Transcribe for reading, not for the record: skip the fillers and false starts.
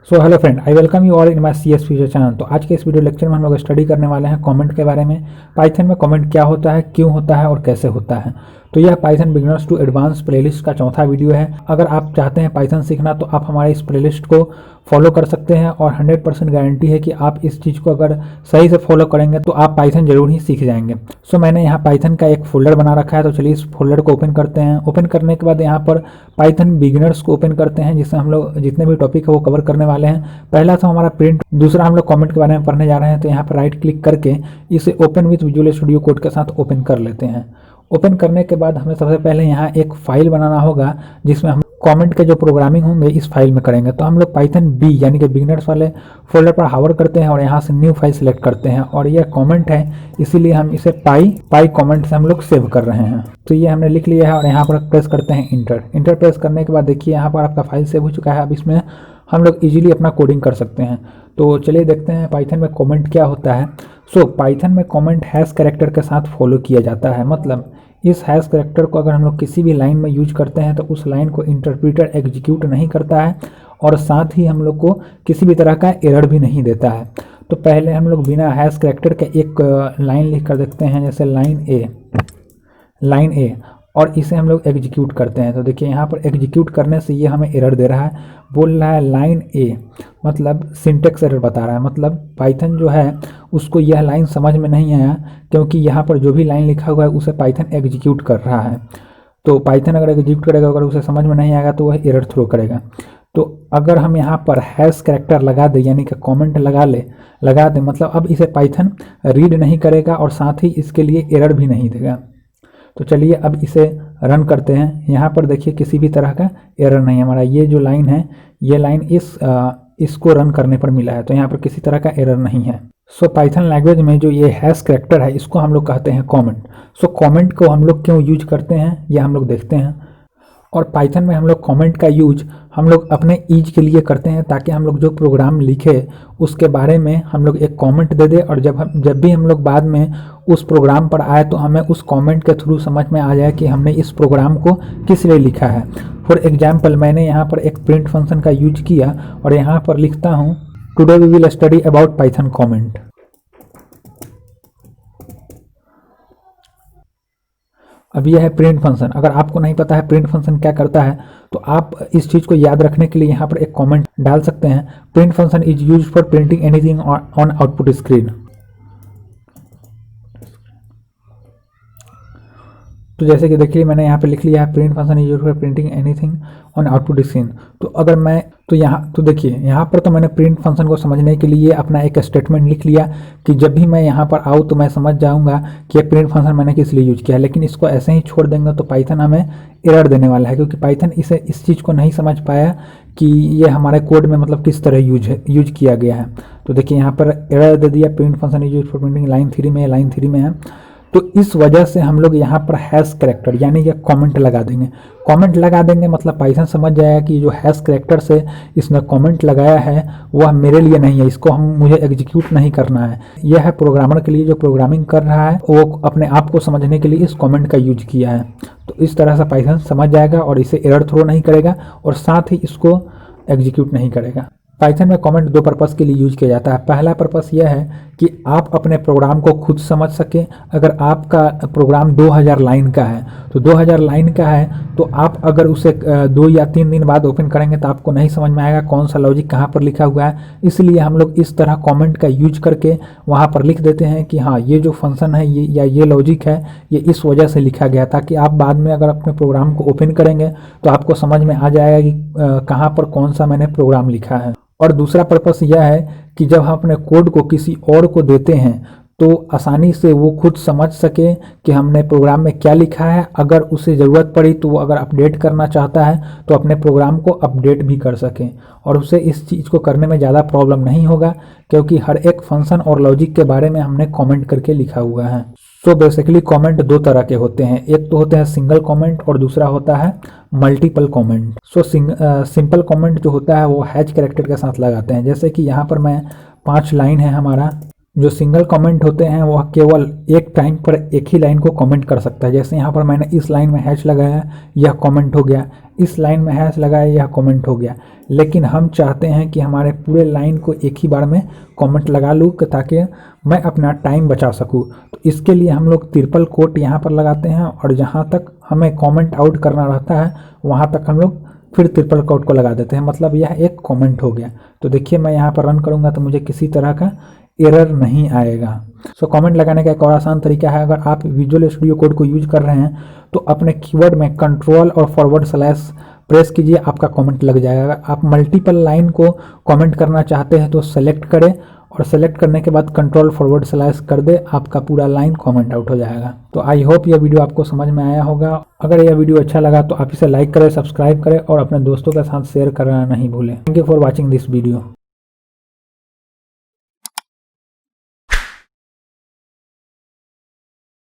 So hello friend, I welcome you all in my C S future channel. तो आज के इस video lecture में हम लोग स्टडी करने वाले हैं कमेंट के बारे में। पाइथन में कमेंट क्या होता है, क्यों होता है और कैसे होता है। तो यह Python beginners to advance playlist का चौथा वीडियो है। अगर आप चाहते हैं पाइथन सीखना तो आप हमारे इस प्लेलिस्ट को फॉलो कर सकते हैं और 100% गारंटी है कि आप इस चीज़ को अगर सही से फॉलो करेंगे तो आप पाइथन जरूर ही सीख जाएंगे। सो मैंने यहाँ पाइथन का एक फोल्डर बना रखा है, तो चलिए इस फोल्डर को ओपन करते हैं। ओपन करने के बाद यहाँ पर पाइथन बिगिनर्स को ओपन करते हैं, जिससे हम लोग जितने भी टॉपिक है वो कवर करने वाले हैं। पहला तो हमारा प्रिंट, दूसरा हम लोग कमेंट के बारे में पढ़ने जा रहे हैं। तो यहाँ पर राइट क्लिक करके इसे open with visual studio code के साथ ओपन कर लेते हैं। ओपन करने के बाद हमें सबसे पहले यहाँ एक फाइल बनाना होगा, जिसमें हम कमेंट के जो प्रोग्रामिंग होंगे इस फाइल में करेंगे। तो हम लोग पाइथन बी यानी कि बिगिनर्स वाले फोल्डर पर हावर करते हैं और यहाँ से न्यू फाइल सेलेक्ट करते हैं। और यह कमेंट है, इसीलिए हम इसे पाई कमेंट से हम लोग सेव कर रहे हैं। तो ये हमने लिख लिया है और यहाँ पर प्रेस करते हैं इंटर प्रेस करने के बाद देखिए यहाँ पर आपका फाइल सेव हो चुका है। अब इसमें हम लोग इजीली अपना कोडिंग कर सकते हैं। तो चलिए देखते हैं पाइथन में कमेंट क्या होता है। सो पाइथन में कमेंट हैश कैरेक्टर के साथ फॉलो किया जाता है। मतलब इस हैश कैरेक्टर को अगर हम लोग किसी भी लाइन में यूज करते हैं तो उस लाइन को इंटरप्रेटर एग्जीक्यूट नहीं करता है और साथ ही हम लोग को किसी भी तरह का एरर भी नहीं देता है। तो पहले हम लोग बिना हैश कैरेक्टर के एक लाइन लिख कर देखते हैं, जैसे लाइन ए और इसे हम लोग एग्जीक्यूट करते हैं। तो देखिए यहाँ पर एग्जीक्यूट करने से ये हमें एरर दे रहा है, बोल रहा है लाइन ए, मतलब सिंटेक्स एरर बता रहा है। मतलब पाइथन जो है उसको यह लाइन समझ में नहीं आया, क्योंकि यहाँ पर जो भी लाइन लिखा हुआ है उसे पाइथन एग्जीक्यूट कर रहा है। तो पाइथन अगर एग्जीक्यूट करेगा, अगर उसे समझ में नहीं आएगा तो वह एरर थ्रो करेगा। तो अगर हम यहाँ पर हैश कैरेक्टर लगा दे यानी कि कमेंट लगा दे, मतलब अब इसे पाइथन रीड नहीं करेगा और साथ ही इसके लिए एरर भी नहीं देगा। तो चलिए अब इसे रन करते हैं। यहाँ पर देखिए किसी भी तरह का एरर नहीं है। हमारा ये जो लाइन है, ये लाइन इसको रन करने पर मिला है, तो यहाँ पर किसी तरह का एरर नहीं है। सो पाइथन लैंग्वेज में जो ये हैश कैरेक्टर है इसको हम लोग कहते हैं कमेंट। सो कमेंट को हम लोग क्यों यूज करते हैं ये हम लोग देखते हैं। और पाइथन में हम लोग कमेंट का यूज हम लोग अपने ईज के लिए करते हैं, ताकि हम लोग जो प्रोग्राम लिखे उसके बारे में हम लोग एक कमेंट दे दे और जब भी हम लोग बाद में उस प्रोग्राम पर आए तो हमें उस कमेंट के थ्रू समझ में आ जाए कि हमने इस प्रोग्राम को किस लिए लिखा है। फॉर एग्जाम्पल मैंने यहाँ पर एक प्रिंट फंक्शन का यूज किया और यहाँ पर लिखता हूँ today we will study about Python comment. अब यह है प्रिंट फंक्शन। अगर आपको नहीं पता है प्रिंट फंक्शन क्या करता है तो आप इस चीज़ को याद रखने के लिए यहाँ पर एक कमेंट डाल सकते हैं, print function is use for printing anything on output screen. तो जैसे कि देखिए मैंने यहाँ पे लिख लिया है print function is use for printing anything on output screen. तो अगर मैं तो देखिए यहाँ पर तो मैंने प्रिंट फंक्शन को समझने के लिए अपना एक स्टेटमेंट लिख लिया कि जब भी मैं यहाँ पर आऊँ तो मैं समझ जाऊँगा कि ये प्रिंट फंक्शन मैंने किस लिए यूज किया है। लेकिन इसको ऐसे ही छोड़ देंगे तो पाइथन हमें एरर देने वाला है, क्योंकि पाइथन इस चीज़ को नहीं समझ पाया कि ये हमारे कोड में मतलब किस तरह यूज किया गया है। तो देखिए यहाँ पर एरर दे दिया, print function is use for printing line 3 में है। तो इस वजह से हम लोग यहाँ पर हैश कैरेक्टर यानी कि कमेंट लगा देंगे। मतलब पाइथन समझ जाएगा कि जो हैश कैरेक्टर से इसने कमेंट लगाया है वह मेरे लिए नहीं है, इसको मुझे एग्जीक्यूट नहीं करना है। यह है प्रोग्रामर के लिए, जो प्रोग्रामिंग कर रहा है वो अपने आप को समझने के लिए इस कमेंट का यूज किया है। तो इस तरह से पाइथन समझ जाएगा और इसे एरर थ्रो नहीं करेगा और साथ ही इसको एग्जीक्यूट नहीं करेगा। पाइथन में कमेंट दो पर्पस के लिए यूज किया जाता है। पहला पर्पस यह है कि आप अपने प्रोग्राम को खुद समझ सकें। अगर आपका प्रोग्राम 2000 लाइन का है तो 2000 लाइन का है तो आप अगर उसे 2 या 3 दिन बाद ओपन करेंगे तो आपको नहीं समझ में आएगा कौन सा लॉजिक कहाँ पर लिखा हुआ है। इसलिए हम लोग इस तरह कमेंट का यूज करके वहाँ पर लिख देते हैं कि हाँ ये जो फंक्शन है ये लॉजिक है ये इस वजह से लिखा गया, ताकि आप बाद में अगर अपने प्रोग्राम को ओपन करेंगे तो आपको समझ में आ जाएगा कि कहाँ पर कौन सा मैंने प्रोग्राम लिखा है। और दूसरा पर्पस यह है कि जब हम अपने कोड को किसी और को देते हैं तो आसानी से वो खुद समझ सके कि हमने प्रोग्राम में क्या लिखा है। अगर उसे ज़रूरत पड़ी तो वो अगर अपडेट करना चाहता है तो अपने प्रोग्राम को अपडेट भी कर सके और उसे इस चीज़ को करने में ज़्यादा प्रॉब्लम नहीं होगा, क्योंकि हर एक फंक्शन और लॉजिक के बारे में हमने कमेंट करके लिखा हुआ है। सो बेसिकली कमेंट दो तरह के होते हैं, एक तो होते हैं सिंगल कमेंट और दूसरा होता है multiple comment. So simple comment जो होता है वो हैश कैरेक्टर के साथ लगाते हैं। जैसे कि यहाँ पर मैं 5 लाइन है हमारा, जो सिंगल कमेंट होते हैं वह केवल एक टाइम पर एक ही लाइन को कमेंट कर सकता है। जैसे यहाँ पर मैंने इस लाइन में हैश लगाया, यह कमेंट हो गया, इस लाइन में हैश लगाया, यह कमेंट हो गया। लेकिन हम चाहते हैं कि हमारे पूरे लाइन को एक ही बार में कमेंट लगा लूँ ताकि मैं अपना टाइम बचा सकूँ। तो इसके लिए हम लोग ट्रिपल कोट यहाँ पर लगाते हैं और जहाँ तक हमें कमेंट आउट करना रहता है वहाँ तक हम लोग फिर ट्रिपल कोट को लगा देते हैं, मतलब यह एक कमेंट हो गया। तो देखिए मैं यहाँ पर रन करूँगा तो मुझे किसी तरह का एरर नहीं आएगा। सो कमेंट लगाने का एक और आसान तरीका है, अगर आप विजुअल स्टूडियो कोड को यूज कर रहे हैं तो अपने कीवर्ड में कंट्रोल और फॉरवर्ड स्लैश प्रेस कीजिए, आपका कमेंट लग जाएगा। अगर आप मल्टीपल लाइन को कमेंट करना चाहते हैं तो सेलेक्ट करें और सेलेक्ट करने के बाद कंट्रोल फॉरवर्ड स्लैश कर दे, आपका पूरा लाइन कमेंट आउट हो जाएगा। तो आई होप यह वीडियो आपको समझ में आया होगा। अगर यह वीडियो अच्छा लगा तो आप इसे लाइक करें, सब्सक्राइब करें और अपने दोस्तों के साथ शेयर करना नहीं भूलें। Thank you for watching this video.